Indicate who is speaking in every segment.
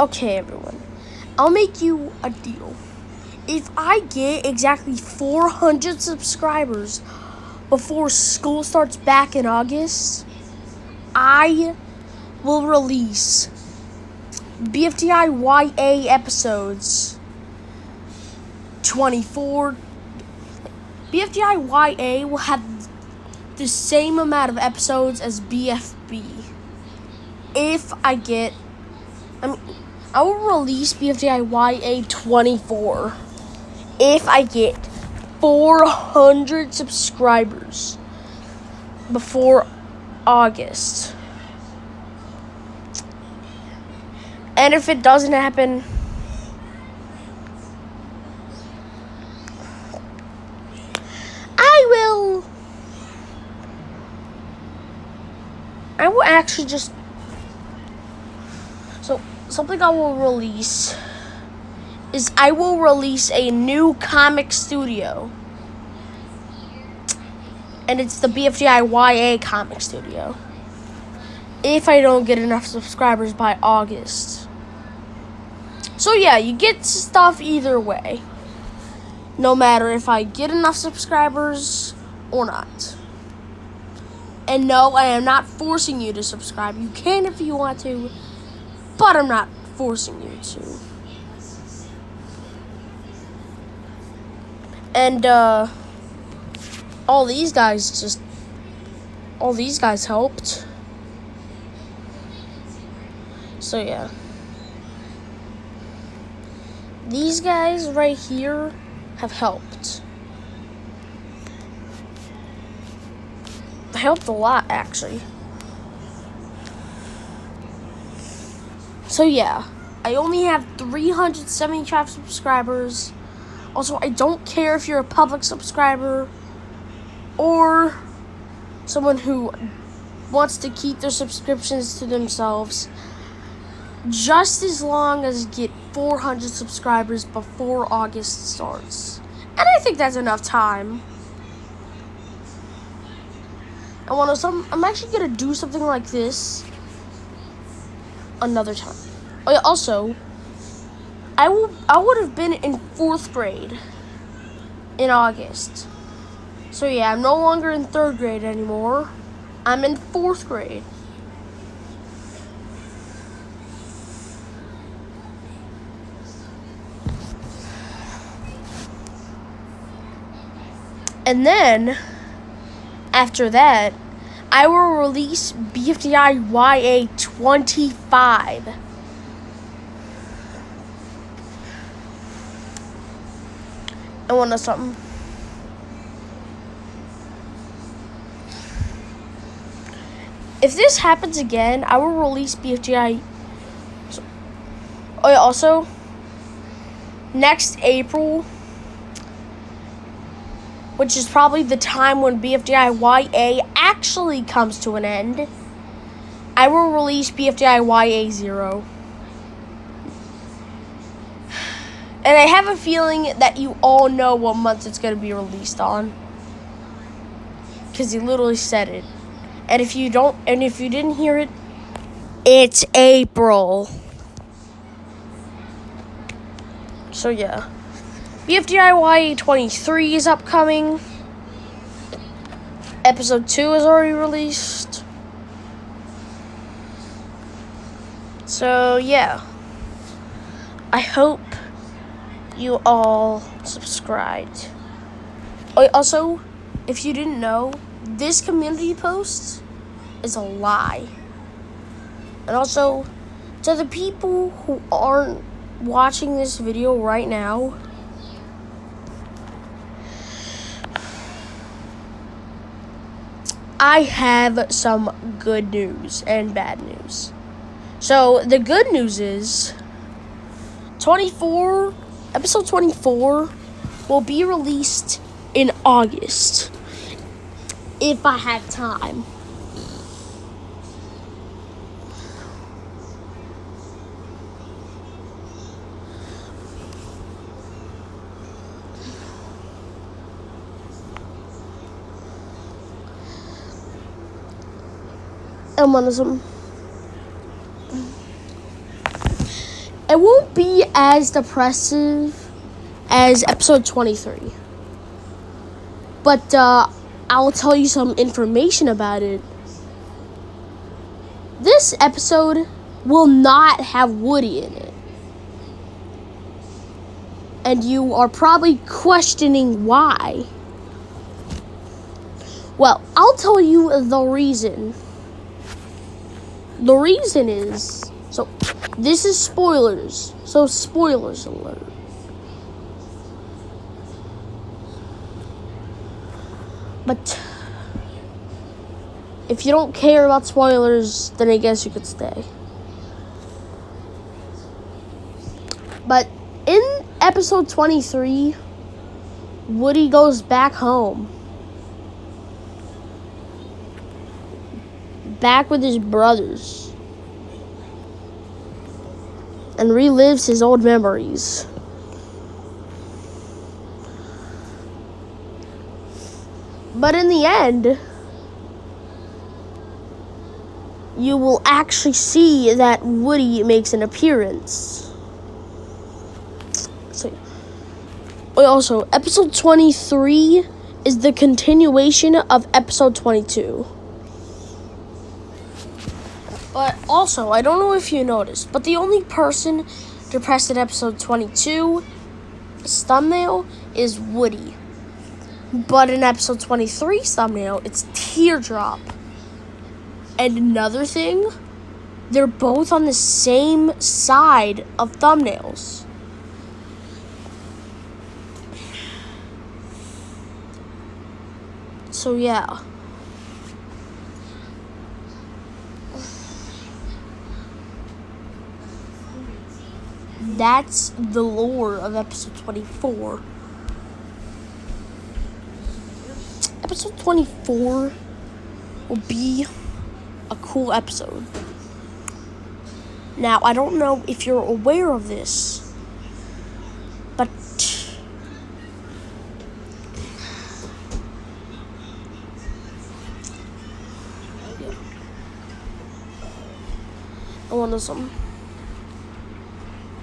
Speaker 1: Okay, everyone. I'll make you a deal. If I get exactly 400 subscribers before school starts back in August, I will release BFDIYA episodes 24. BFDIYA will have the same amount of episodes as BFB. I will release BFDIYA 24 if I get 400 subscribers before August. And if it doesn't happen, I will actually just... So, something I will release is I will release a new comic studio. And it's the BFDIYA comic studio. If I don't get enough subscribers by August. So yeah, you get stuff either way. No matter if I get enough subscribers or not. And no, I am not forcing you to subscribe. You can if you want to, but I'm not forcing you to. And all these guys helped. So yeah. These guys right here have helped. Helped a lot, actually. So yeah, I only have 375 subscribers. Also, I don't care if you're a public subscriber or someone who wants to keep their subscriptions to themselves. Just as long as you get 400 subscribers before August starts. And I think that's enough time. I'm actually going to do something like this another time. Oh, yeah, also, I would have been in 4th grade in August. So yeah, I'm no longer in 3rd grade anymore. I'm in 4th grade. And then, after that, I will release BFDIYA 25. I want to know something. If this happens again, I will release BFDI. Oh yeah, also, next April, which is probably the time when BFDIYA actually comes to an end, I will release BFDIYA 0. And I have a feeling that you all know what month it's going to be released on. Because he literally said it. And if you didn't hear it, it's April. So yeah. BFDIYA 23 is upcoming. Episode 2 is already released. So yeah. I hope you all subscribed. Oh, also, if you didn't know, this community post is a lie. And also, to the people who aren't watching this video right now, I have some good news and bad news. So, the good news is episode 24 will be released in August, if I have time. It won't be as depressive as episode 23. But I'll tell you some information about it. This episode will not have Woody in it. And you are probably questioning why. Well, I'll tell you the reason. The reason is, so this is spoilers. So spoilers alert. But if you don't care about spoilers, then I guess you could stay. But in episode 23, Woody goes back home. Back with his brothers. And relives his old memories. But in the end, you will actually see that Woody makes an appearance. So, also, episode 23 is the continuation of episode 22. But also, I don't know if you noticed, but the only person depressed at episode 22's thumbnail is Woody. But in episode 23's thumbnail, it's Teardrop. And another thing, they're both on the same side of thumbnails. So yeah. That's the lore of episode 24. Episode 24 will be a cool episode. Now, I don't know if you're aware of this, but I want to know something.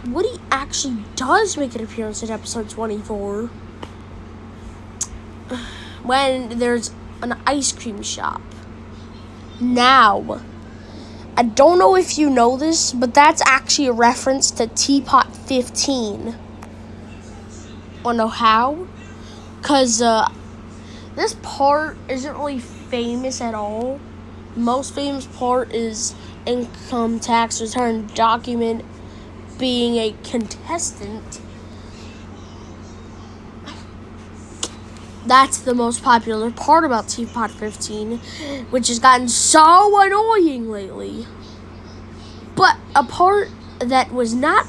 Speaker 1: Woody actually does make an appearance in episode 24 when there's an ice cream shop. Now, I don't know if you know this, but that's actually a reference to Teapot 15. Wanna know how? Because this part isn't really famous at all. The most famous part is income tax return document being a contestant. That's the most popular part about Teapot 15, which has gotten so annoying lately. But a part that was not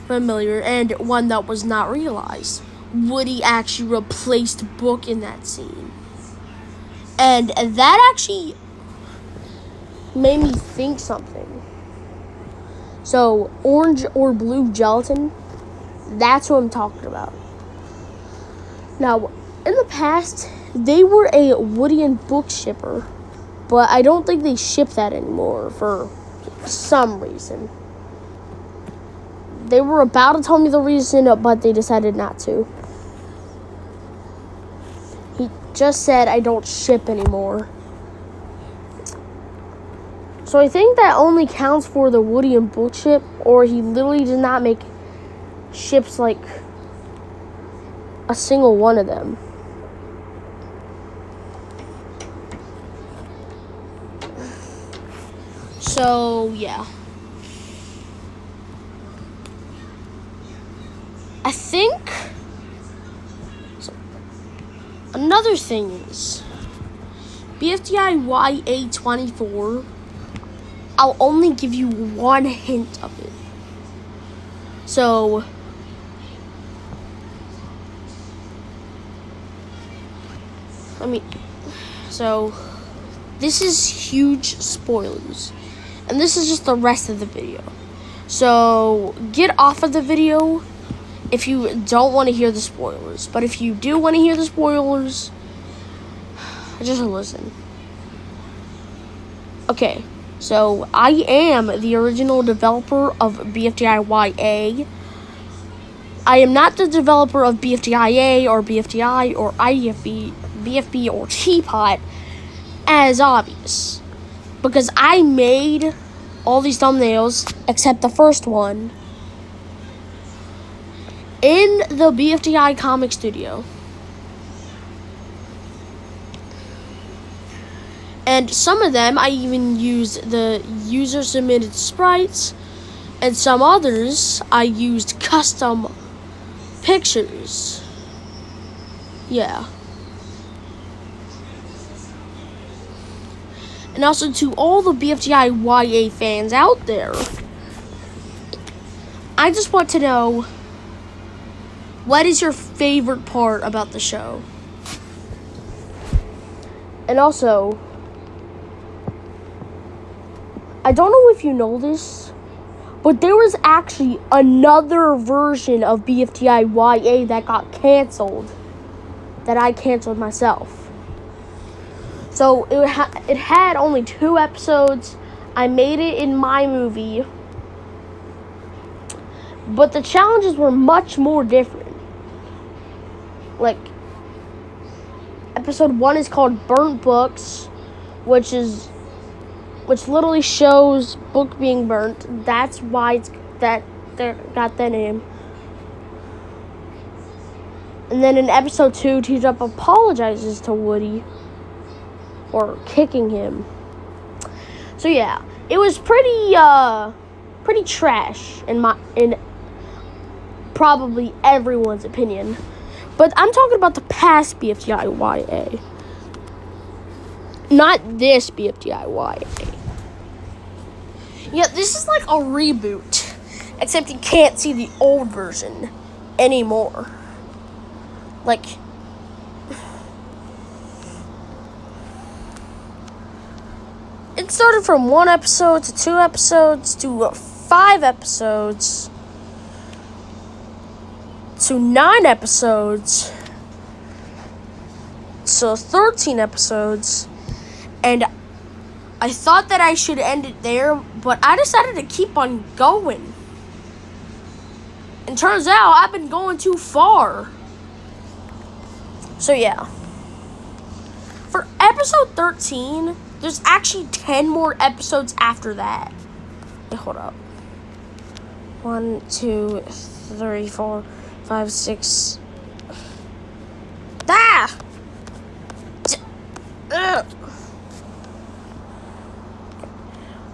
Speaker 1: familiar and one that was not realized, Woody actually replaced Book in that scene. And that actually made me think something. So, orange or blue gelatin, that's what I'm talking about. Now, in the past, they were a Woody and Book shipper, but I don't think they ship that anymore for some reason. They were about to tell me the reason, but they decided not to. He just said, I don't ship anymore. So I think that only counts for the Woody and Book ship, or he literally did not make ships like a single one of them. So, yeah. I think so. Another thing is BFDIYA 24. I'll only give you one hint of it. So, this is huge spoilers. And this is just the rest of the video. So, get off of the video if you don't want to hear the spoilers. But if you do want to hear the spoilers, just listen. Okay. So I am the original developer of BFDIYA. I am not the developer of BFDIA or BFDI or IFB, BFB or Teapot, as obvious. Because I made all these thumbnails, except the first one, in the BFDI comic studio. And some of them, I even used the user-submitted sprites, and some others, I used custom pictures. Yeah. And also to all the BFDIYA fans out there, I just want to know, what is your favorite part about the show? And also, I don't know if you know this, but there was actually another version of BFDIYA that got canceled, that I canceled myself. So it had only 2 episodes. I made it in my movie, but the challenges were much more different. Like, episode 1 is called Burnt Books, which literally shows book being burnt. That's why they got that name. And then in episode 2, Teardrop apologizes to Woody for kicking him. So yeah, it was pretty trash in probably everyone's opinion. But I'm talking about the past BFDIYA, not this BFDIYA. Yeah, this is like a reboot, except you can't see the old version anymore. Like, it started from 1 episode to 2 episodes to 5 episodes to 9 episodes to 13 episodes, and I thought that I should end it there, but I decided to keep on going. And turns out I've been going too far. So yeah. For episode 13, there's actually 10 more episodes after that. Wait, hold up. 1, 2, 3, 4, 5, 6. Ah!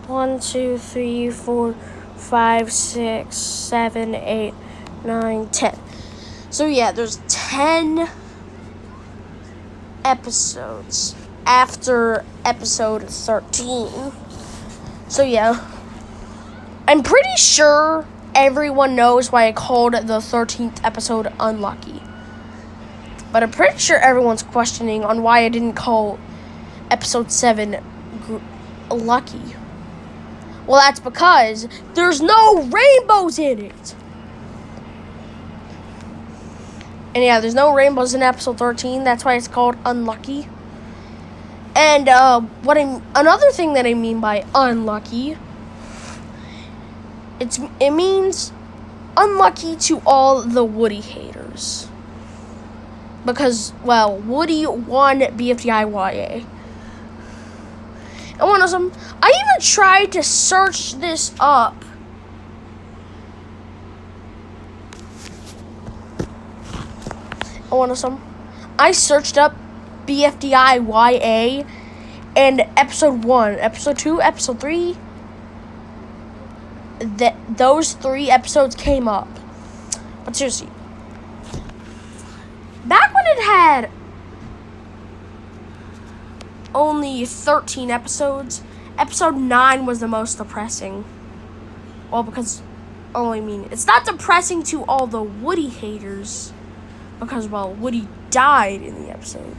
Speaker 1: 1, 2, 3, 4, 5, 6, 7, 8, 9, 10. So yeah, there's 10 episodes after episode 13. So yeah, I'm pretty sure everyone knows why I called the 13th episode Unlucky. But I'm pretty sure everyone's questioning on why I didn't call episode 7 Lucky. Well, that's because there's no rainbows in it. And yeah, there's no rainbows in episode 13. That's why it's called Unlucky. And another thing that I mean by unlucky, it means unlucky to all the Woody haters. Because, well, Woody won BFDIYA. And one of them, I even tried to search this up. I searched up BFDIYA and episode 1, episode 2, episode 3. Those 3 episodes came up. But seriously, back when it had only 13 episodes, episode 9 was the most depressing. Well, because, it's not depressing to all the Woody haters, because, well, Woody died in the episode.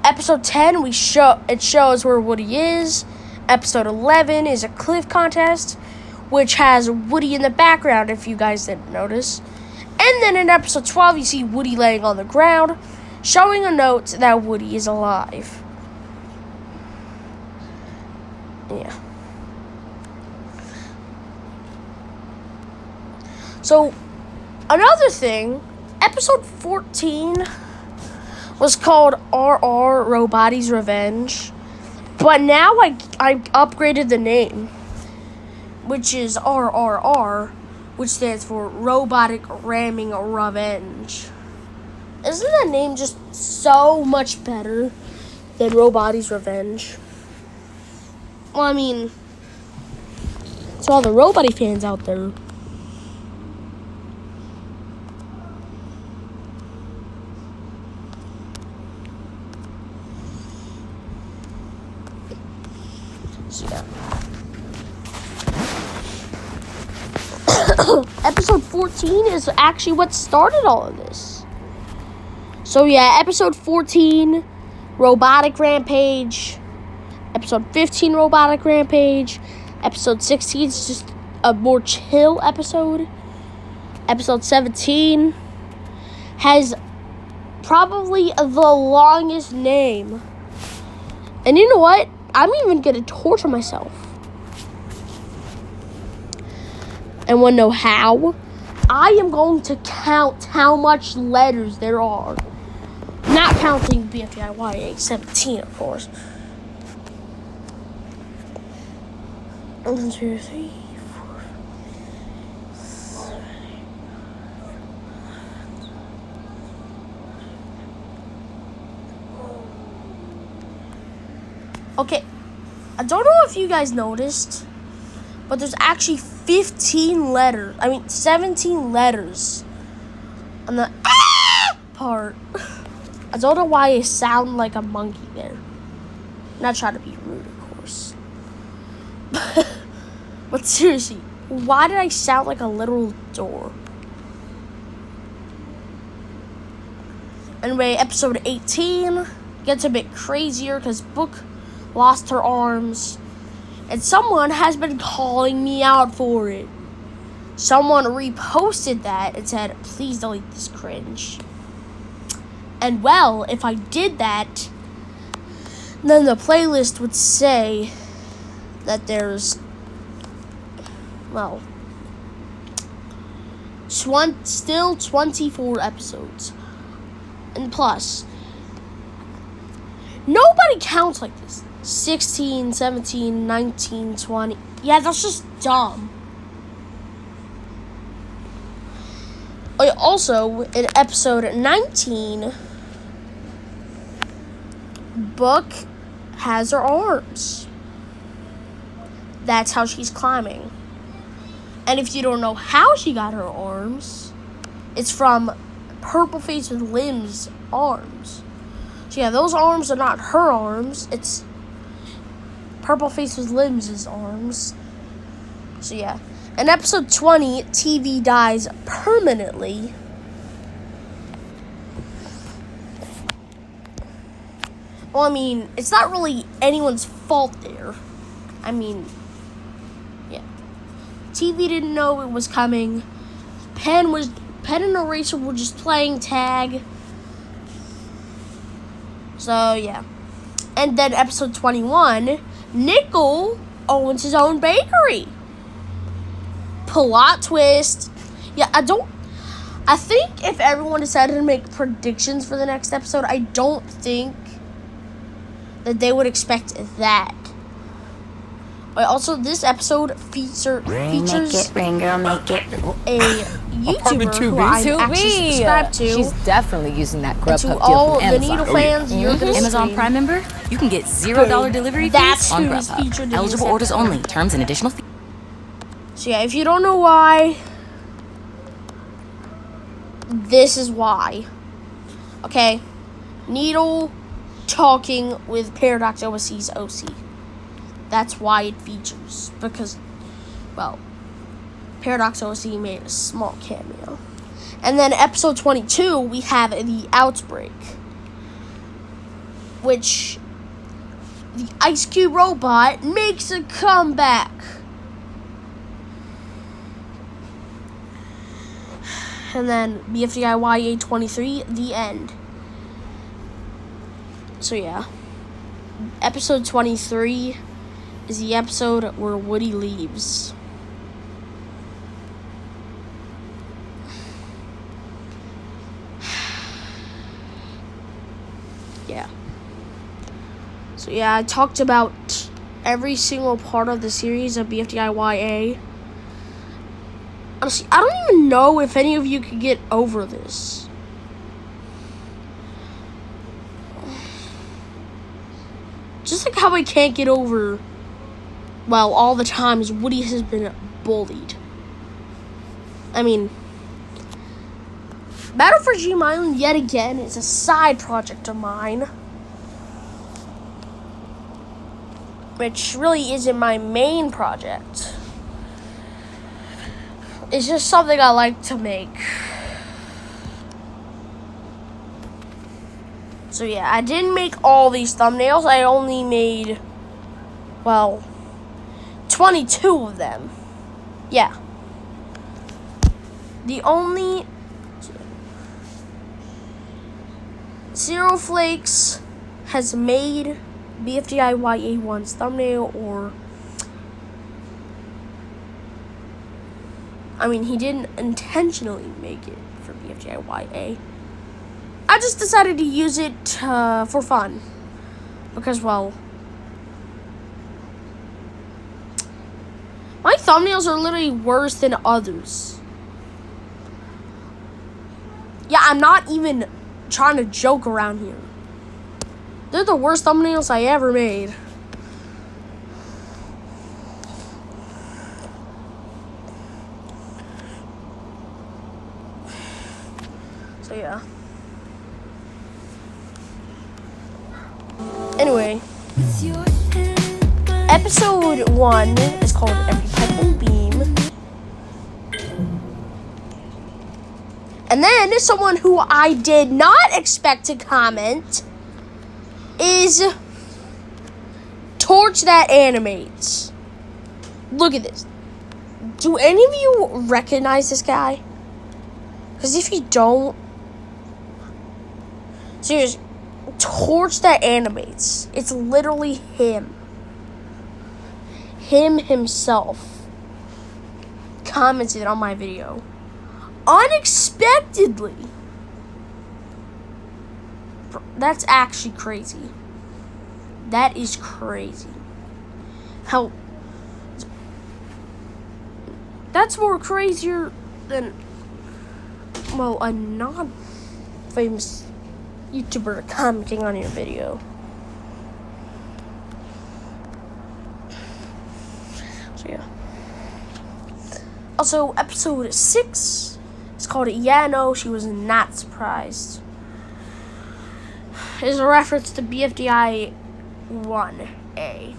Speaker 1: Episode 10, it shows where Woody is. Episode 11 is a cliff contest, which has Woody in the background, if you guys didn't notice. And then in episode 12, you see Woody laying on the ground, showing a note that Woody is alive. Yeah. So, another thing, episode 14 was called RR Roboti's Revenge. But now I upgraded the name, which is RRR, which stands for Robotic Ramming Revenge. Isn't that name just so much better than Roboti's Revenge? Well, I mean, to all the Robot fans out there. So, yeah. Episode 14 is actually what started all of this. So yeah, episode 14, Robotic Rampage. Episode 15, Robotic Rampage. Episode 16 is just a more chill episode. Episode 17 has probably the longest name. And you know what? I'm even going to torture myself. And want to know how? I am going to count how much letters there are. Not counting BFDIYA 17, of course. 1, 2, 3, 4. Okay, I don't know if you guys noticed, but there's actually 17 letters on the part. I don't know why I sound like a monkey there. I'm not trying to be rude, of course. But seriously, why did I sound like a literal door? Anyway, episode 18 gets a bit crazier because Book lost her arms. And someone has been calling me out for it. Someone reposted that and said, please delete this cringe. And well, if I did that, then the playlist would say that there's, well, still 24 episodes. And plus, nobody counts like this. 16, 17, 19, 20. Yeah, that's just dumb. Also, in episode 19, Book has her arms. That's how she's climbing. And if you don't know how she got her arms, it's from Purple Face with Limb's arms. So yeah, those arms are not her arms. It's Purple Face with Limbs' arms. So yeah. In episode 20, TV dies permanently. Well, I mean, it's not really anyone's fault there. I mean, yeah. TV didn't know it was coming. Pen and Eraser were just playing tag. So yeah. And then episode 21, Nickel owns his own bakery. Plot twist. Yeah, I think if everyone decided to make predictions for the next episode, I don't think that they would expect that. But also, this episode features
Speaker 2: Rain girl, make it.
Speaker 1: a YouTuber who I actually subscribe to.
Speaker 3: She's definitely using that Grubhub
Speaker 1: To
Speaker 3: deal
Speaker 1: all
Speaker 3: from
Speaker 1: the
Speaker 3: Amazon.
Speaker 1: Needle fans, you're gonna
Speaker 2: Amazon
Speaker 1: scream.
Speaker 2: Prime member, you can get $0 delivery
Speaker 1: That's
Speaker 2: fees on
Speaker 1: who is featured
Speaker 2: Grubhub.
Speaker 1: in
Speaker 2: Eligible
Speaker 1: this
Speaker 2: orders
Speaker 1: episode.
Speaker 2: only. Terms and additional fees.
Speaker 1: So yeah, if you don't know why, this is why. Okay, Needle talking with Paradox OSC's OC. That's why it features, because, well, Paradox OSC made a small cameo. And then episode 22, we have the Outbreak, which the Ice Cube robot makes a comeback. And then BFDIYA 23, the end. So yeah, episode 23 is the episode where Woody leaves. Yeah. So yeah, I talked about every single part of the series of BFDIYA. Honestly, I don't even know if any of you could get over this. Just like how I can't get over, well, all the times Woody has been bullied. I mean, Battle for Dream Island, yet again, is a side project of mine. Which really isn't my main project. It's just something I like to make. So yeah, I didn't make all these thumbnails. I only made, well, 22 of them. Yeah. The only Zero Flakes has made BFDIYA1's thumbnail, or I mean, he didn't intentionally make it for BFDIYA. I just decided to use it for fun. Because, well, my thumbnails are literally worse than others. Yeah, I'm not even trying to joke around here. They're the worst thumbnails I ever made. So, yeah. Anyway, episode 1 is called Every Pipe and Beam. And then someone who I did not expect to comment is Torch That Animates. Look at this. Do any of you recognize this guy? Because if you don't, seriously, Torch That Animates. It's literally him. Him himself commented on my video. Unexpectedly. That's actually crazy. That is crazy. How... That's more crazier than... Well, a non-famous YouTuber commenting on your video. So, yeah. Also, episode 6 is called Yeah, No, She Was Not Surprised. It is a reference to BFDI 1A.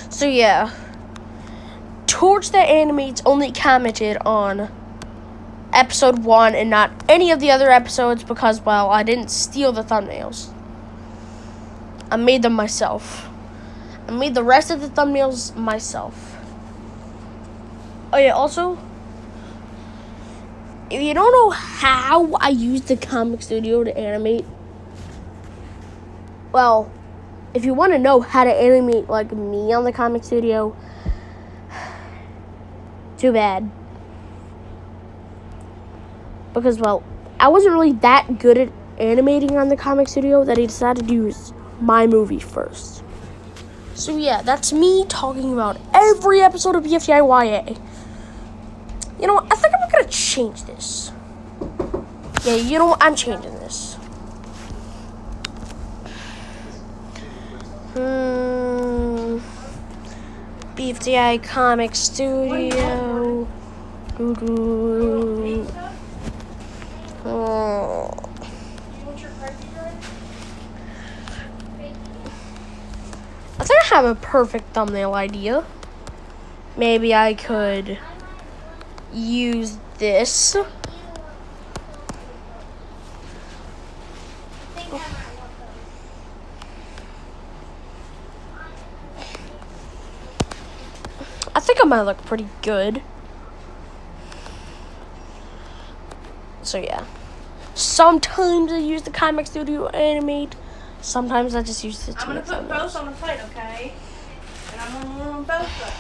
Speaker 1: So yeah, Torch That Animates only commented on episode 1 and not any of the other episodes because, well, I didn't steal the thumbnails. I made them myself. I made the rest of the thumbnails myself. Oh yeah, also, if you don't know how I use the Comic Studio to animate, well, if you want to know how to animate like me on the Comic Studio, too bad. Because, well, I wasn't really that good at animating on the Comic Studio that I decided to use my movie first. So yeah, that's me talking about every episode of BFDIYA. You know what? I think I'm gonna change this. Yeah, you know what? I'm changing this. BFDI Comic Studio. I think I have a perfect thumbnail idea. Maybe I could use this. I think I might look pretty good. So yeah. Sometimes I use the Comic Studio Animate. Sometimes I just use the
Speaker 3: I'm gonna put both on the plate, okay? And I'm gonna warm both up.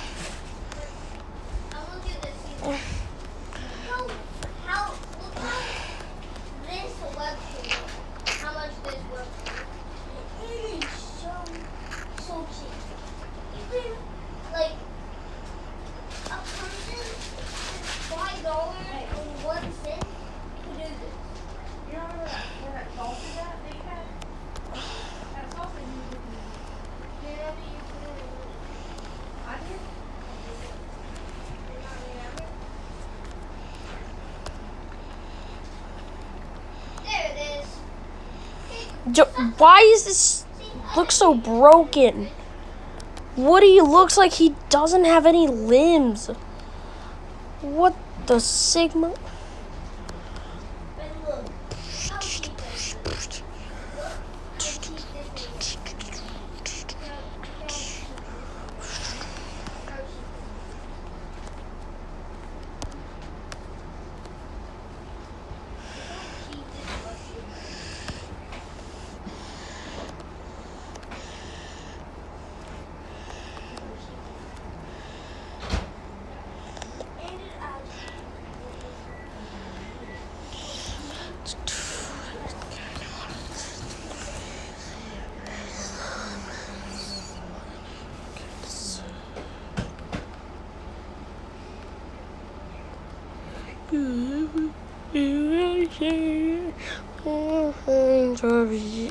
Speaker 1: Why is this look so broken? Woody looks like he doesn't have any limbs. What the Sigma?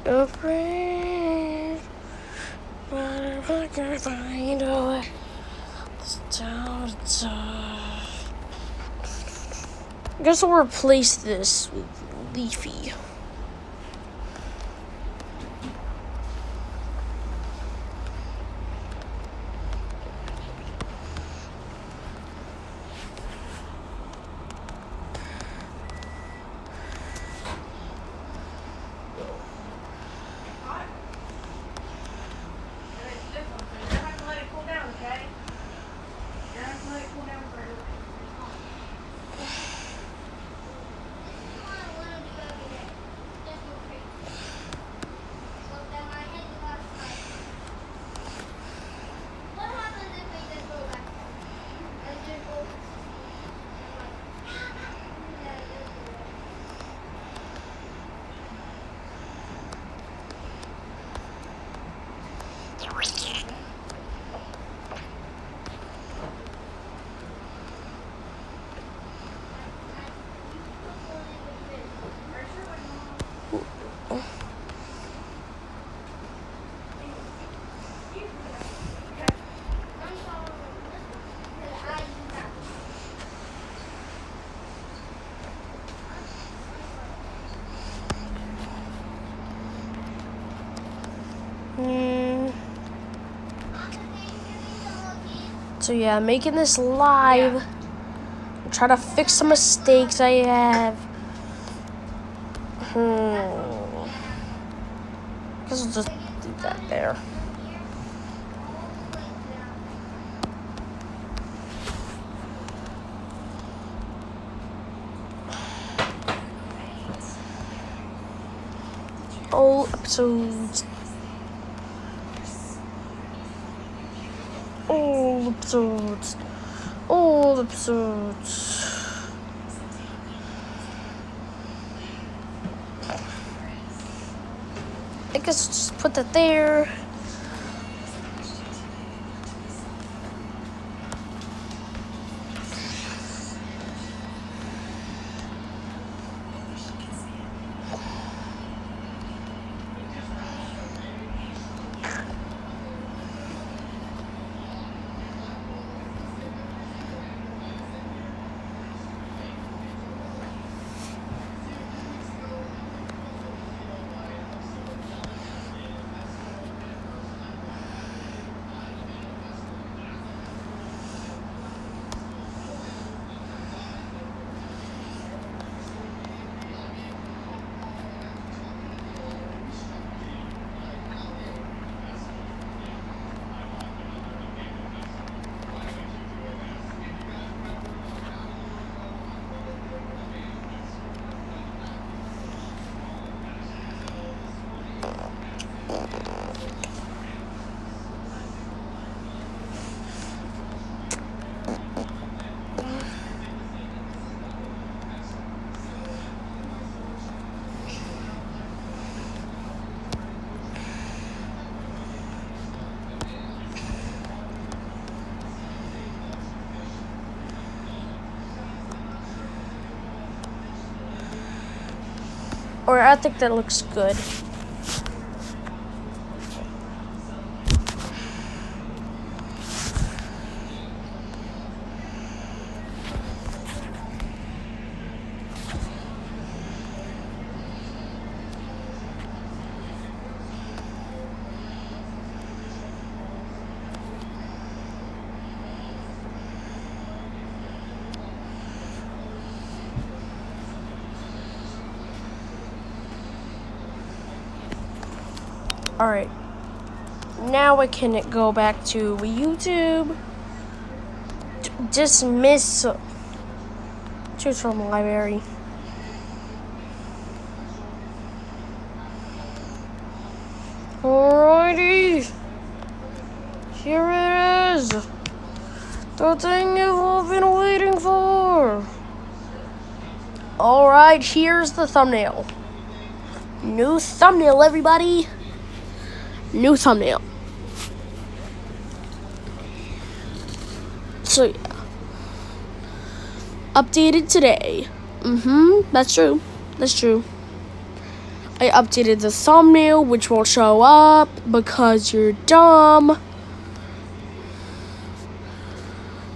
Speaker 1: Afraid, but if I can find a way, I guess I'll replace this with Leafy. So yeah, making this live. I'm trying to fix some mistakes I have. Guess I'll just leave that there. All episodes. All episodes. All episodes. I guess I'll just put that there. Or I think that looks good. Alright. Now I can go back to YouTube. Dismiss. Choose from library. Alrighty. Here it is. The thing you've all been waiting for. Alright, here's the thumbnail. New thumbnail, everybody. New thumbnail. So yeah. Updated today. That's true. That's true. I updated the thumbnail, which won't show up because you're dumb.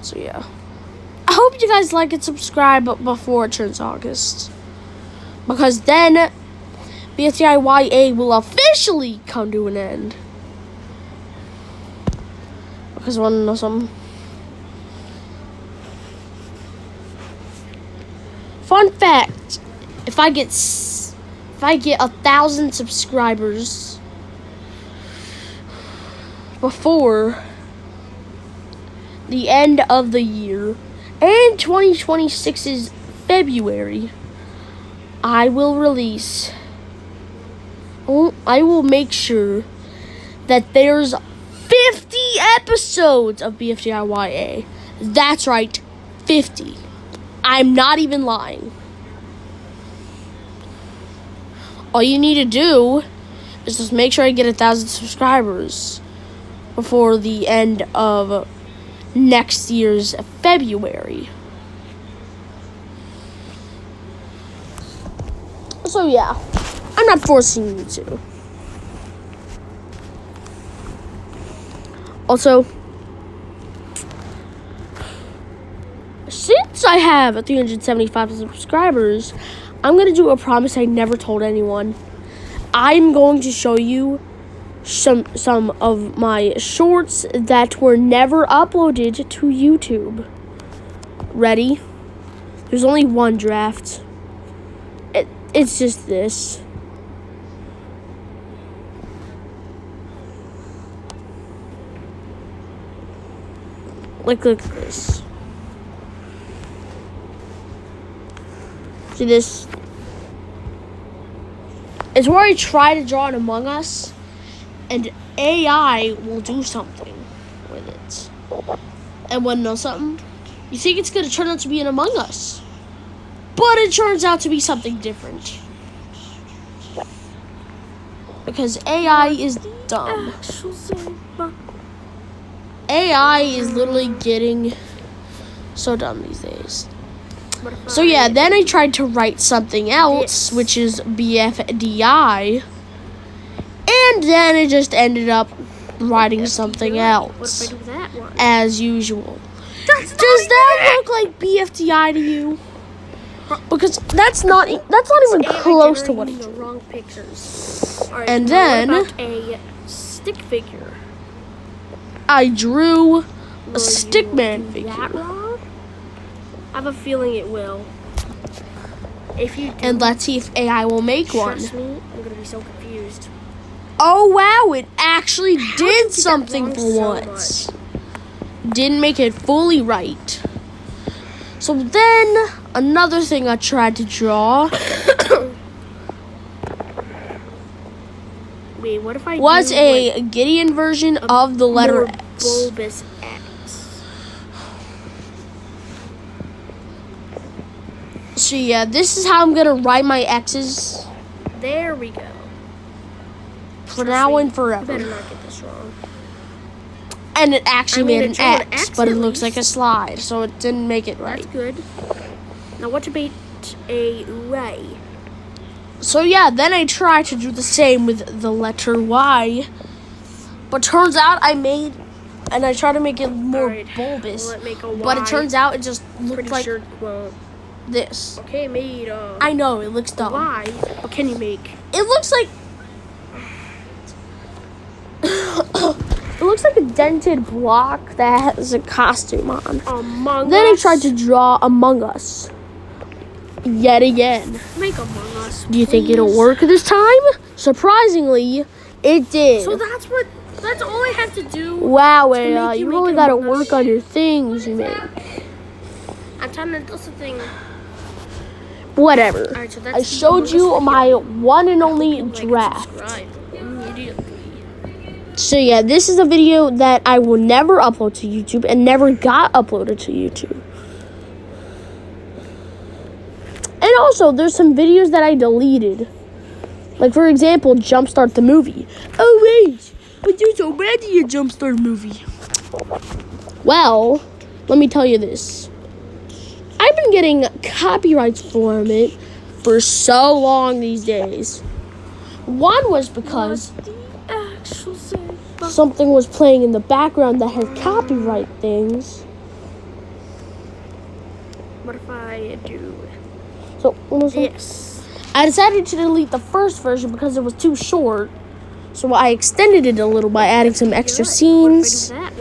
Speaker 1: So yeah. I hope you guys like and subscribe before it turns August. Because then BFDIYA will officially come to an end. Because I want to know something. Fun fact: if I get 1,000 subscribers before the end of the year and 2026's February, I will release. I will make sure that there's 50 episodes of BFDIYA. That's right, 50. I'm not even lying. All you need to do is just make sure I get 1,000 subscribers before the end of next year's February. So yeah. I'm not forcing you to. Also, since I have 375 subscribers, I'm going to do a promise I never told anyone. I'm going to show you some of my shorts that were never uploaded to YouTube. Ready? There's only one draft. It's just this. Like, look at this. See this? It's where I try to draw an Among Us, and AI will do something with it. And wanna know something? You think it's gonna turn out to be an Among Us, but it turns out to be something different. Because AI is dumb. AI is literally getting so dumb these days. So yeah, then I tried to write something else, which is BFDI, and then it just ended up writing something else,
Speaker 3: What if I do that one?
Speaker 1: as usual. Does that look like BFDI to you? Because that's not even close to what he
Speaker 3: the
Speaker 1: drew.
Speaker 3: wrong pictures. All right,
Speaker 1: And
Speaker 3: now
Speaker 1: then
Speaker 3: what about a stick figure.
Speaker 1: I drew
Speaker 3: Will
Speaker 1: a
Speaker 3: you
Speaker 1: stickman
Speaker 3: do
Speaker 1: figure.
Speaker 3: that wrong? I have a feeling it will. If you do,
Speaker 1: And let's see if AI will make one.
Speaker 3: trust me, I'm gonna be so confused.
Speaker 1: Oh wow, it actually
Speaker 3: How
Speaker 1: did
Speaker 3: did you get
Speaker 1: something
Speaker 3: wrong
Speaker 1: for
Speaker 3: so
Speaker 1: once. Didn't make it fully right. So then, another thing I tried to draw
Speaker 3: Wait, what if I
Speaker 1: was
Speaker 3: do,
Speaker 1: a Gideon version of the letter
Speaker 3: more
Speaker 1: X.
Speaker 3: bulbous X?
Speaker 1: So yeah, this is how I'm gonna write my X's
Speaker 3: There we go.
Speaker 1: for now and
Speaker 3: You
Speaker 1: forever.
Speaker 3: better not get this wrong.
Speaker 1: And it actually
Speaker 3: I mean,
Speaker 1: made
Speaker 3: it
Speaker 1: an
Speaker 3: drew an
Speaker 1: X,
Speaker 3: X
Speaker 1: but it
Speaker 3: at
Speaker 1: looks like a
Speaker 3: least.
Speaker 1: slide, so it didn't make it right.
Speaker 3: That's good. Now what about a ray?
Speaker 1: So yeah, then I tried to do the same with the letter Y. But turns out I tried to make it more
Speaker 3: Alright,
Speaker 1: bulbous.
Speaker 3: will it make a
Speaker 1: But it
Speaker 3: Y?
Speaker 1: turns out it just looked
Speaker 3: Pretty
Speaker 1: like
Speaker 3: sure it won't.
Speaker 1: this.
Speaker 3: Okay, made
Speaker 1: I know, it looks dumb.
Speaker 3: Y. What can you make?
Speaker 1: It looks like it looks like a dented block that has a costume on.
Speaker 3: Among
Speaker 1: Then I
Speaker 3: Us.
Speaker 1: tried to draw Among Us. Yet again.
Speaker 3: Make Among Us.
Speaker 1: Do you think it'll
Speaker 3: please.
Speaker 1: work this time? Surprisingly, it did.
Speaker 3: So that's all I have to do.
Speaker 1: Wow,
Speaker 3: make you
Speaker 1: you
Speaker 3: make
Speaker 1: really
Speaker 3: an
Speaker 1: gotta
Speaker 3: Among Us.
Speaker 1: work on your things you make.
Speaker 3: I'm trying to do something.
Speaker 1: Whatever.
Speaker 3: Alright, so that's
Speaker 1: I
Speaker 3: the
Speaker 1: showed
Speaker 3: Among
Speaker 1: you
Speaker 3: Us
Speaker 1: my one and only
Speaker 3: video. Like and
Speaker 1: draft.
Speaker 3: subscribe immediately.
Speaker 1: So yeah, this is a video that I will never upload to YouTube and never got uploaded to YouTube. And also, there's some videos that I deleted. Like, for example, Jumpstart the movie. Oh, wait. But there's already a Jumpstart movie. Well, let me tell you this. I've been getting copyrights from it for so long these days. One was because something was playing in the background that had copyright things.
Speaker 3: What if I do
Speaker 1: So, what was it?
Speaker 3: this?
Speaker 1: I decided to delete the first version because it was too short. So I extended it a little by adding some extra scenes.
Speaker 3: What if I do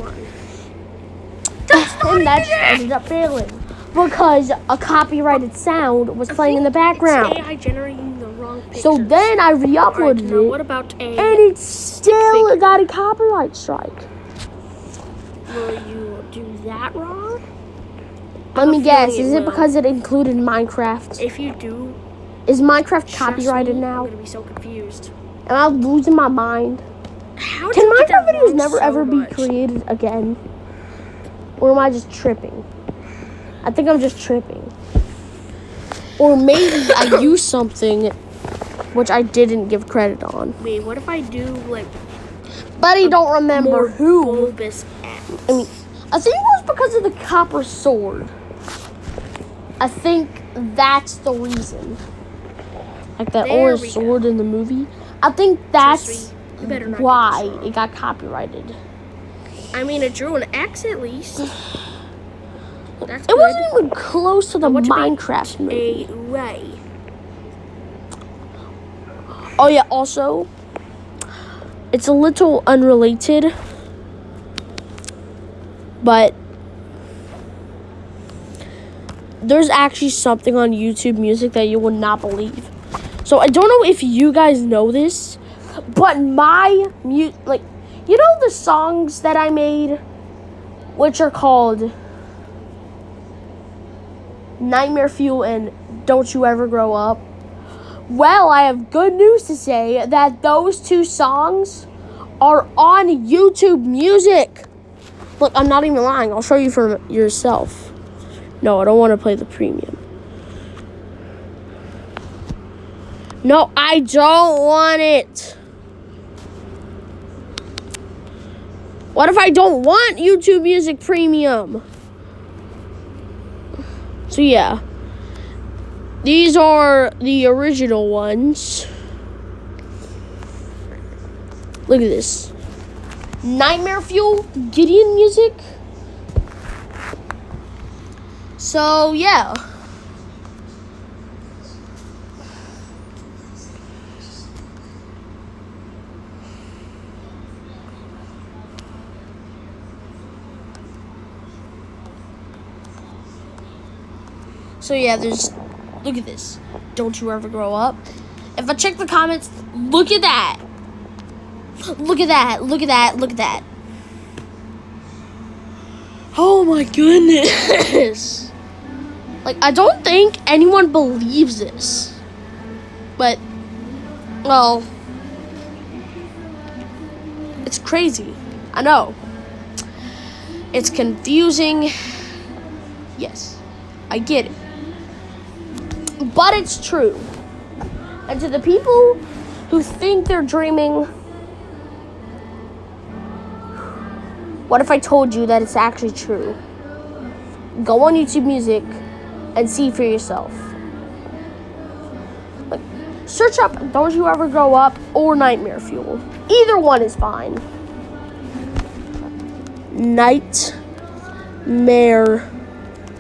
Speaker 3: that one?
Speaker 1: And that just ended up failing. Because a copyrighted sound was playing in the background.
Speaker 3: It's AI generating the wrong pictures.
Speaker 1: So then I re-uploaded
Speaker 3: Now, what
Speaker 1: it.
Speaker 3: about
Speaker 1: And it still got a copyright strike.
Speaker 3: Will you do that wrong?
Speaker 1: Let me
Speaker 3: a
Speaker 1: guess,
Speaker 3: feeling it
Speaker 1: is it
Speaker 3: will.
Speaker 1: because it included Minecraft?
Speaker 3: If you do,
Speaker 1: Is Minecraft
Speaker 3: trust
Speaker 1: copyrighted
Speaker 3: me,
Speaker 1: now?
Speaker 3: I'm gonna be so confused.
Speaker 1: Am I losing my mind?
Speaker 3: How
Speaker 1: Can
Speaker 3: did you get
Speaker 1: Minecraft
Speaker 3: that
Speaker 1: videos
Speaker 3: wrong
Speaker 1: never
Speaker 3: so
Speaker 1: ever be
Speaker 3: much?
Speaker 1: created again? Or am I just tripping? I think I'm just tripping. Or maybe I used something which I didn't give credit on.
Speaker 3: Wait, what if I do like
Speaker 1: But I don't remember
Speaker 3: more
Speaker 1: who.
Speaker 3: bulbous ends?
Speaker 1: I mean, I think it was because of the copper sword. I think that's the reason. Like that
Speaker 3: There
Speaker 1: orange
Speaker 3: we
Speaker 1: sword in the movie. I think that's
Speaker 3: Trust me, you better not get
Speaker 1: why
Speaker 3: this wrong.
Speaker 1: it got copyrighted.
Speaker 3: I mean, it drew an X at least. That's
Speaker 1: It
Speaker 3: good.
Speaker 1: wasn't even close to the
Speaker 3: What about
Speaker 1: Minecraft movie.
Speaker 3: a ray?
Speaker 1: Oh yeah, also, it's a little unrelated, but there's actually something on YouTube Music that you will not believe. So I don't know if you guys know this, but my you know the songs that I made, which are called Nightmare Fuel and Don't You Ever Grow Up? Well, I have good news to say that those two songs are on YouTube Music. Look, I'm not even lying. I'll show you for yourself. No, I don't want to play the premium. No, I don't want it. What if I don't want YouTube Music Premium? So yeah. These are the original ones. Look at this. Nightmare Fuel, Gideon Music. So yeah. So yeah, look at this. Don't you ever grow up. If I check the comments, look at that. Look at that. Look at that. Look at that. Oh my goodness. Like, I don't think anyone believes this. But, well, it's crazy. I know. It's confusing. Yes, I get it. But it's true. And to the people who think they're dreaming, what if I told you that it's actually true? Go on YouTube Music and see for yourself. Like, Search up Don't You Ever Grow Up or Nightmare Fuel. Either one is fine. Nightmare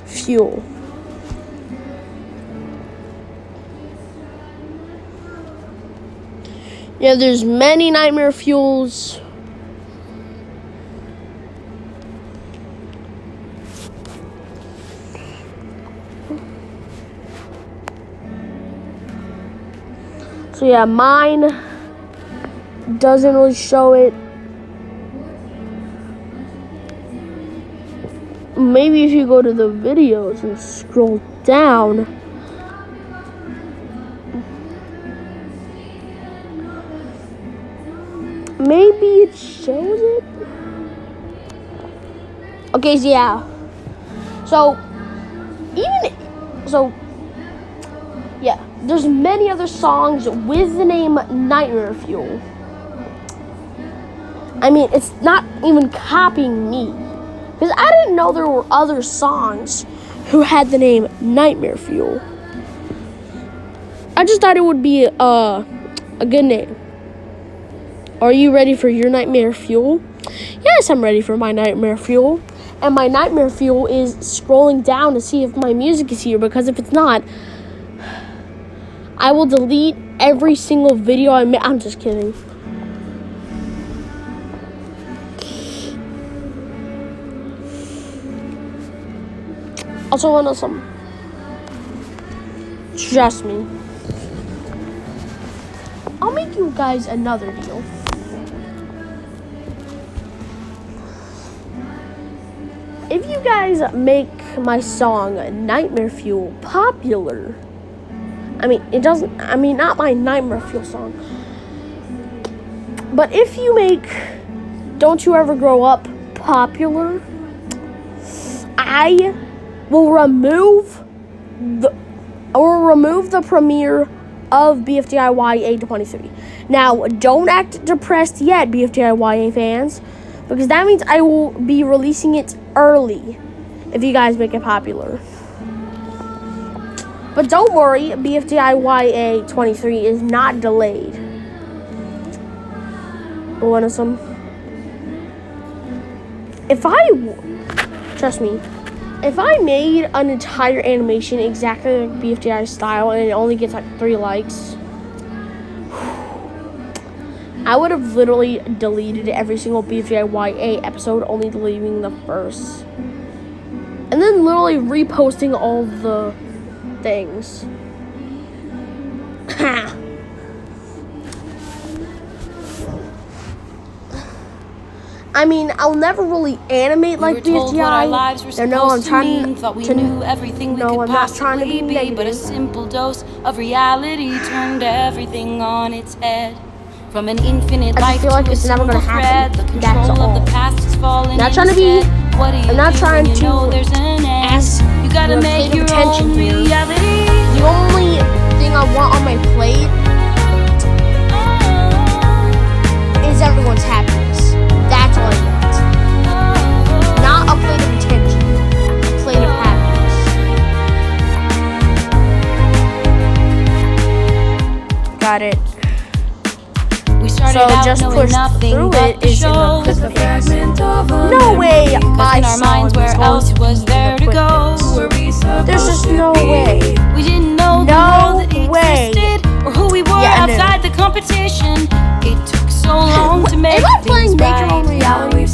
Speaker 1: Fuel. Yeah, there's many Nightmare Fuels. So yeah, mine doesn't really show it. Maybe if you go to the videos and scroll down, maybe it shows it. Okay, so yeah. Yeah, there's many other songs with the name Nightmare Fuel. I mean, it's not even copying me. Because I didn't know there were other songs who had the name Nightmare Fuel. I just thought it would be a good name. Are you ready for your Nightmare Fuel? Yes, I'm ready for my Nightmare Fuel. And my Nightmare Fuel is scrolling down to see if my music is here. Because if it's not, I will delete every single video I made. I'm just kidding. Also, want to some. Trust me. I'll make you guys another deal. If you guys make my song Nightmare Fuel popular, not my Nightmare Fuel song, but if you make Don't You Ever Grow Up popular, I will remove the premiere of BFDIYA 23. Now, don't act depressed yet, BFDIYA fans, because that means I will be releasing it early if you guys make it popular. But don't worry, BFDIYA 23 is not delayed. Want some? Trust me, if I made an entire animation exactly like BFDI style and it only gets like 3 likes, I would have literally deleted every single BFDIYA episode, only deleting the first. And then literally reposting all the things. I mean, I'll never really animate like BFDI. No, I'm trying to
Speaker 2: knew everything we
Speaker 1: no,
Speaker 2: could
Speaker 1: I'm not trying to
Speaker 2: possibly
Speaker 1: be negative.
Speaker 2: but a simple dose of reality turned everything on its head. From an infinite
Speaker 1: I
Speaker 2: life
Speaker 1: just feel like
Speaker 2: to a
Speaker 1: it's never
Speaker 2: single
Speaker 1: gonna
Speaker 2: thread,
Speaker 1: happen.
Speaker 2: the
Speaker 1: That's
Speaker 2: control
Speaker 1: all.
Speaker 2: of the past is falling.
Speaker 1: Not trying to be. I'm not trying to
Speaker 2: there's an end.
Speaker 1: ask
Speaker 2: You gotta
Speaker 1: your
Speaker 2: make your
Speaker 1: attention
Speaker 2: own
Speaker 1: here.
Speaker 2: reality.
Speaker 1: The only thing I want on my plate is everyone's happiness. That's all I want. Not a plate of attention. A plate of happiness. Got it.
Speaker 2: We started
Speaker 1: So
Speaker 2: out
Speaker 1: just
Speaker 2: knowing
Speaker 1: push
Speaker 2: nothing
Speaker 1: through
Speaker 2: but
Speaker 1: it
Speaker 2: the
Speaker 1: is in
Speaker 2: show.
Speaker 1: the quick fix.
Speaker 2: No
Speaker 1: No way my
Speaker 2: in our
Speaker 1: song
Speaker 2: minds,
Speaker 1: is
Speaker 2: where
Speaker 1: going
Speaker 2: else
Speaker 1: to be
Speaker 2: was
Speaker 1: the
Speaker 2: there to
Speaker 1: quick
Speaker 2: go?
Speaker 1: fix. There's just no way.
Speaker 2: We didn't know the
Speaker 1: No
Speaker 2: world that
Speaker 1: way.
Speaker 2: existed or who we were
Speaker 1: Yeah, I knew.
Speaker 2: outside the competition. It took so long to make
Speaker 1: Am I playing
Speaker 2: things
Speaker 1: Make Your Own
Speaker 2: right.
Speaker 1: Reality?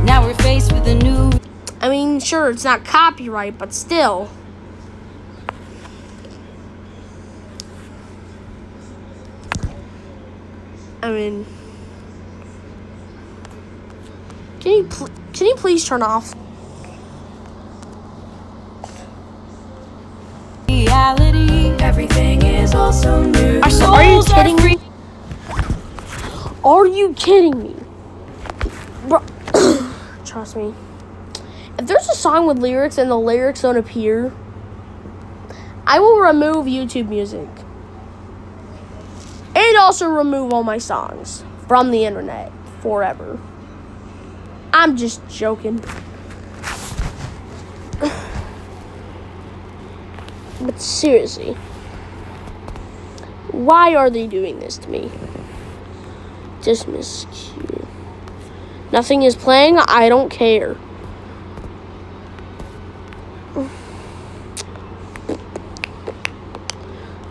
Speaker 2: Now we're faced with a new.
Speaker 1: I mean, sure, it's not copyright, but still. I mean, can you please turn off?
Speaker 2: Reality.
Speaker 4: Everything is also new.
Speaker 2: Our
Speaker 1: Are you
Speaker 2: souls
Speaker 1: kidding
Speaker 2: free.
Speaker 1: me? Are you kidding me? Bro, trust me. If there's a song with lyrics and the lyrics don't appear, I will remove YouTube Music. And also remove all my songs from the internet forever. I'm just joking. But seriously. Why are they doing this to me? Dismiss queue. Nothing is playing. I don't care.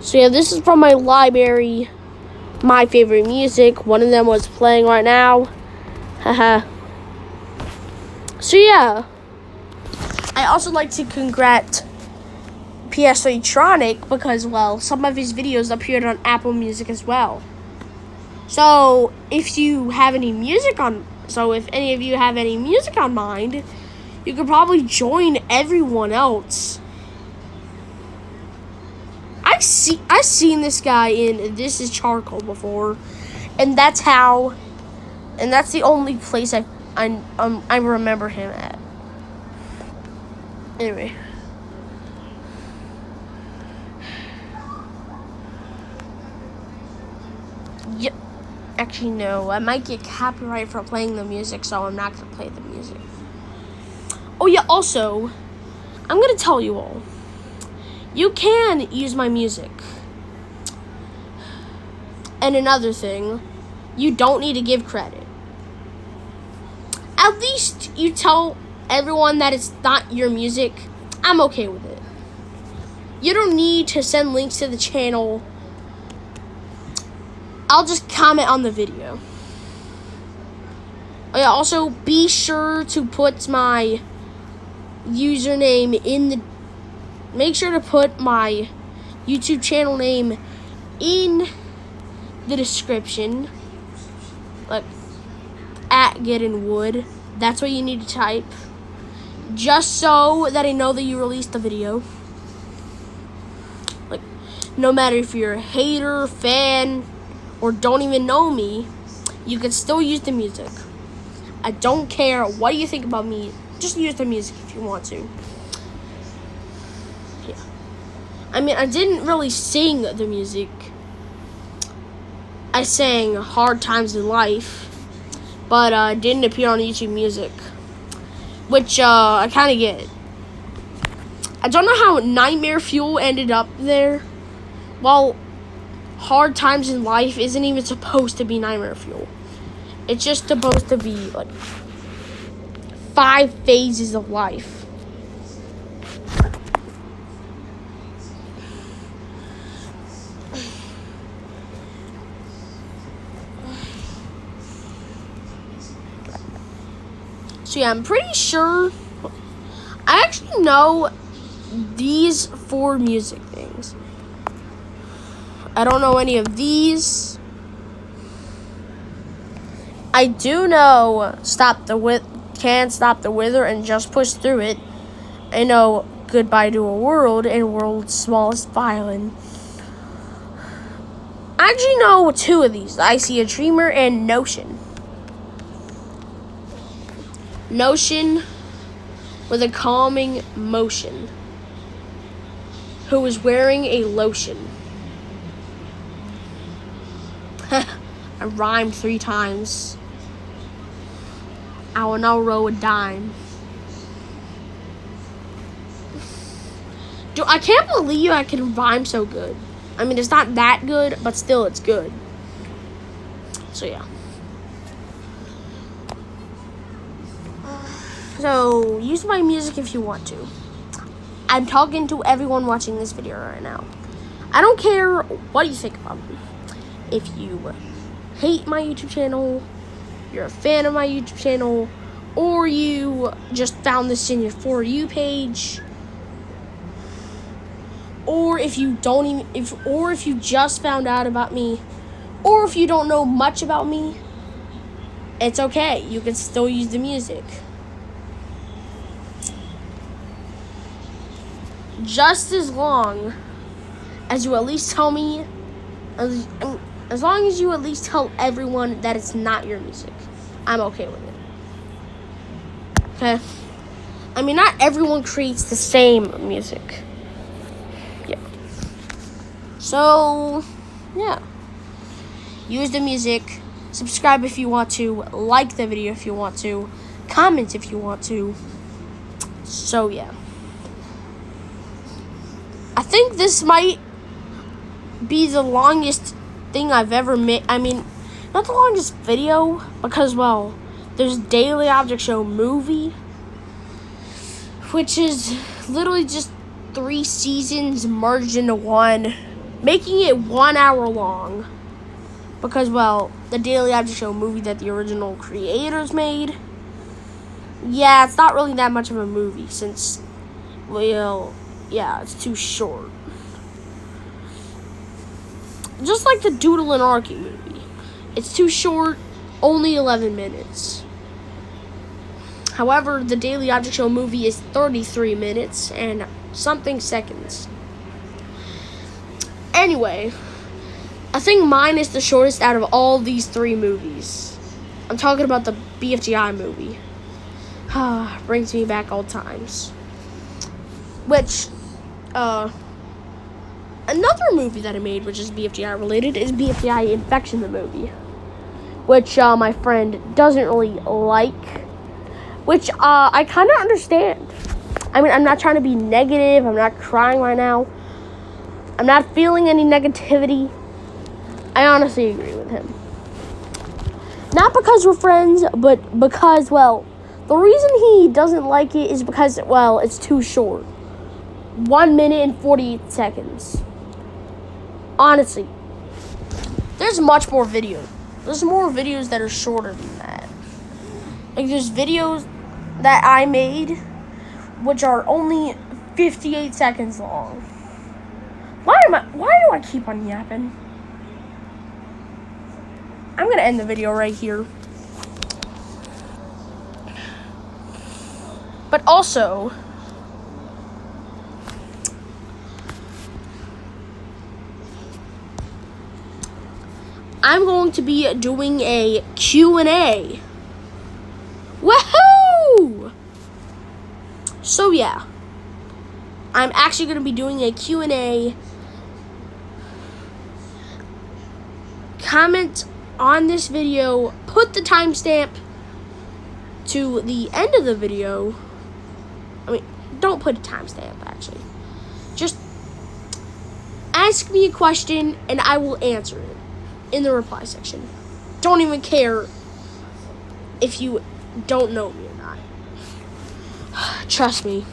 Speaker 1: So yeah, this is from my library. My favorite music. One of them was playing right now. Haha. So yeah. I also like to congrat PS3 Tronic because, well, some of his videos appeared on Apple Music as well. So if you have any music on, if any of you have any music on mind, you could probably join everyone else. I've seen this guy in This Is Charcoal before, and that's the only place I remember him at. Anyway. Yep. Actually, no. I might get copyright for playing the music, so I'm not going to play the music. Oh, yeah, also, I'm going to tell you all. You can use my music. And another thing, you don't need to give credit. At least you tell everyone that it's not your music. I'm okay with it. You don't need to send links to the channel. I'll just comment on the video. Oh yeah, also be sure to put my username in the... Make sure to put my YouTube channel name in the description. Like, @GetInWood. That's what you need to type. Just so that I know that you released the video. Like, no matter if you're a hater, fan, or don't even know me, you can still use the music. I don't care what you think about me. Just use the music if you want to. Yeah. I mean, I didn't really sing the music. I sang Hard Times in Life, but didn't appear on YouTube Music, which I kind of get. I don't know how Nightmare Fuel ended up there. Well, Hard Times in Life isn't even supposed to be Nightmare Fuel. It's just supposed to be like 5 phases of life. So yeah, I'm pretty sure I actually know these 4 music things. I don't know any of these. I do know Can't Stop the Wither and Just Push Through It. I know Goodbye to a World and World's Smallest Violin. I actually know 2 of these. I See a Dreamer and Notion. Notion with a calming motion. Who is wearing a lotion. I rhymed 3 times. I will now roll a dime. Dude, I can't believe I can rhyme so good. I mean, it's not that good, but still it's good. So, yeah. So, use my music if you want to. I'm talking to everyone watching this video right now. I don't care what you think about me. If you hate my YouTube channel, you're a fan of my YouTube channel, or you just found this in your For You page, or if you just found out about me, or if you don't know much about me, it's okay. You can still use the music. Just as long as you at least tell me, as long as you at least tell everyone that it's not your music, I'm okay with it. Okay? I mean, not everyone creates the same music. Yeah. So, yeah. Use the music. Subscribe if you want to. Like the video if you want to. Comment if you want to. So, yeah. I think this might be the longest thing I've ever made. I mean, not the longest video, because, well, there's Daily Object Show movie, which is literally just 3 seasons merged into one, making it 1 hour long. Because, well, the Daily Object Show movie that the original creators made, yeah, it's not really that much of a movie since, well, yeah, it's too short. Just like the Doodle and Arky movie. It's too short, only 11 minutes. However, the Daily Object Show movie is 33 minutes and something seconds. Anyway, I think mine is the shortest out of all these 3 movies. I'm talking about the BFDI movie. Brings me back old times. Which, another movie that I made, which is BFDI related, is BFDI Infection, the movie. Which, my friend doesn't really like. Which, I kind of understand. I mean, I'm not trying to be negative. I'm not crying right now. I'm not feeling any negativity. I honestly agree with him. Not because we're friends, but because, well, the reason he doesn't like it is because, well, it's too short. 1 minute and 48 seconds. Honestly, there's much more video. There's more videos that are shorter than that. Like, there's videos that I made which are only 58 seconds long. Why do I keep on yapping? I'm going to end the video right here. But also, I'm going to be doing a Q&A. Woohoo! So yeah, I'm actually going to be doing a Q&A. Comment on this video, put the timestamp to the end of the video. I mean, don't put a timestamp, actually. Just ask me a question, and I will answer it in the reply section. Don't even care if you don't know me or not. Trust me.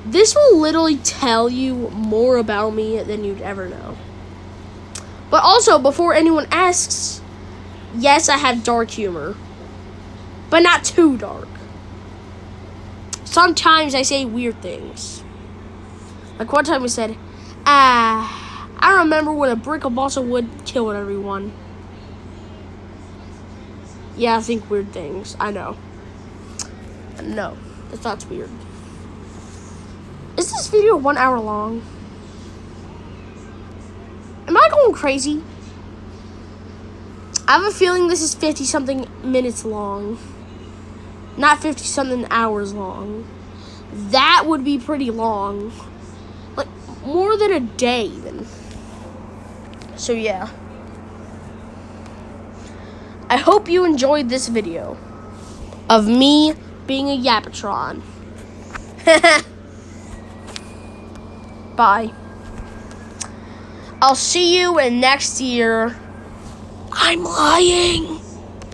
Speaker 1: This will literally tell you more about me than you'd ever know. But also, before anyone asks, yes, I have dark humor. But not too dark. Sometimes I say weird things. Like one time I said, I remember when a brick of balsa wood killed everyone. Yeah, I think weird things. I know. No, that's weird. Is this video 1 hour long? Am I going crazy? I have a feeling this is 50-something minutes long. Not 50-something hours long. That would be pretty long. Like, more than a day, even. So, yeah. I hope you enjoyed this video of me being a Yapatron. Bye. I'll see you in next year. I'm lying.